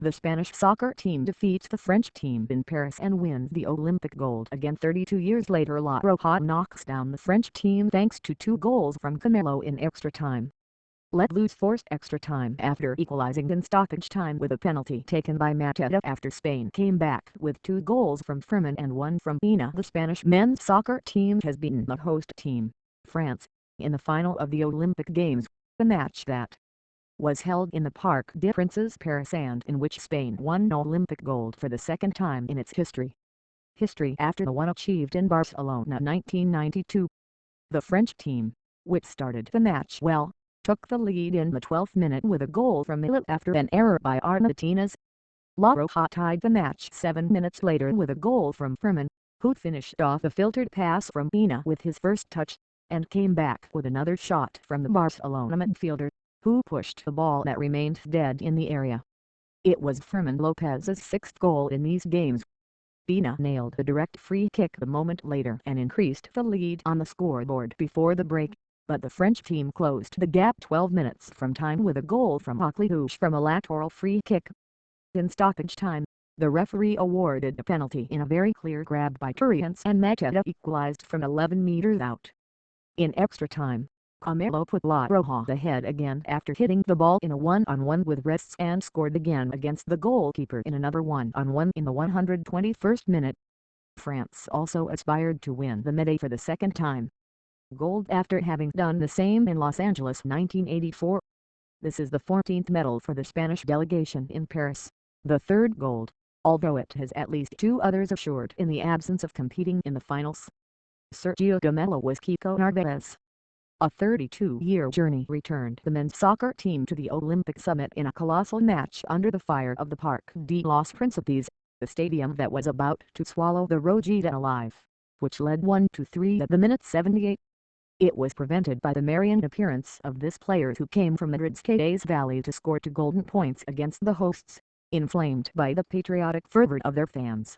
The Spanish soccer team defeats the French team in Paris and wins the Olympic gold again. 32 years later, La Roja knocks down the French team thanks to 2 goals from Camilo in extra time. Let Loose forced extra time after equalizing in stoppage time with a penalty taken by Mateta after Spain came back with 2 goals from Fermin and 1 from Pina. The Spanish men's soccer team has beaten the host team, France, in the final of the Olympic Games, the match that was held in the Parc des Princes, Paris, and in which Spain won Olympic gold for the second time in its history after the one achieved in Barcelona 1992. The French team, which started the match well, took the lead in the 12th minute with a goal from Millet after an error by Martinez. La Roja tied the match 7 minutes later with a goal from Fermin, who finished off a filtered pass from Pina with his first touch, and came back with another shot from the Barcelona midfielder, who pushed the ball that remained dead in the area. It was Fermin Lopez's 6th goal in these games. Pina nailed a direct free kick a moment later and increased the lead on the scoreboard before the break, but the French team closed the gap 12 minutes from time with a goal from Ocliouche from a lateral free kick. In stoppage time, the referee awarded a penalty in a very clear grab by Torrents, and Mateta equalized from 11 meters out. In extra time, Camilo put La Roja ahead again after hitting the ball in a one-on-one with wrists and scored again against the goalkeeper in another one-on-one in the 121st minute. France also aspired to win the medal for the second time. Gold after having done the same in Los Angeles 1984. This is the 14th medal for the Spanish delegation in Paris, the 3rd gold, although it has at least 2 others assured in the absence of competing in the finals. Sergio Gamelo was Kiko Narvaez. A 32-year journey returned the men's soccer team to the Olympic summit in a colossal match under the fire of the Parc de los Príncipes, the stadium that was about to swallow the Rojita alive, which led 1-3 at the minute 78. It was prevented by the Marian appearance of this player who came from Madrid's Cadiz Valley to score 2 golden points against the hosts, inflamed by the patriotic fervor of their fans.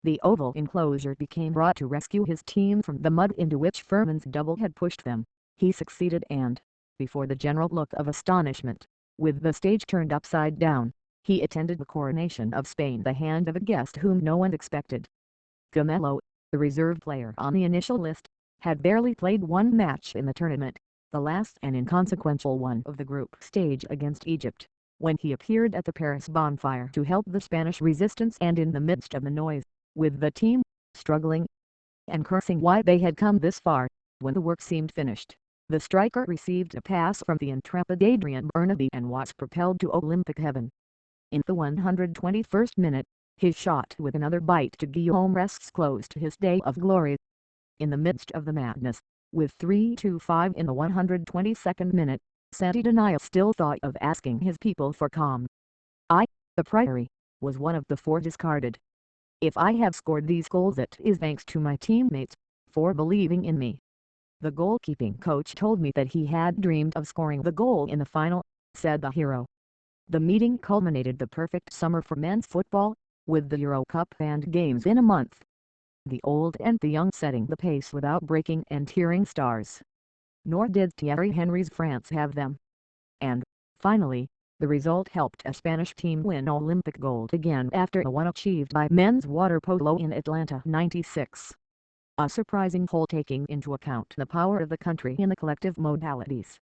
The oval enclosure became brought to rescue his team from the mud into which Fermin's double had pushed them. He succeeded and, before the general look of astonishment, with the stage turned upside down, he attended the coronation of Spain, the hand of a guest whom no one expected. Gamelo, the reserve player on the initial list, had barely played 1 match in the tournament, the last and inconsequential one of the group stage against Egypt, when he appeared at the Paris bonfire to help the Spanish resistance, and in the midst of the noise, with the team struggling and cursing why they had come this far, when the work seemed finished, the striker received a pass from the intrepid Adrien Bernabé and was propelled to Olympic heaven. In the 121st minute, his shot with another bite to Guillaume Rest's closed his day of glory. In the midst of the madness, with 3-5 in the 122nd minute, Santidenia still thought of asking his people for calm. The Priory, was one of the 4 discarded. If I have scored these goals, it is thanks to my teammates, for believing in me. The goalkeeping coach told me that he had dreamed of scoring the goal in the final, said the hero. The meeting culminated the perfect summer for men's football, with the Euro Cup and games in a month. The old and the young setting the pace without breaking and tearing stars. Nor did Thierry Henry's France have them. And, finally, the result helped a Spanish team win Olympic gold again after the one achieved by men's water polo in Atlanta 96. A surprising whole taking into account the power of the country in the collective modalities.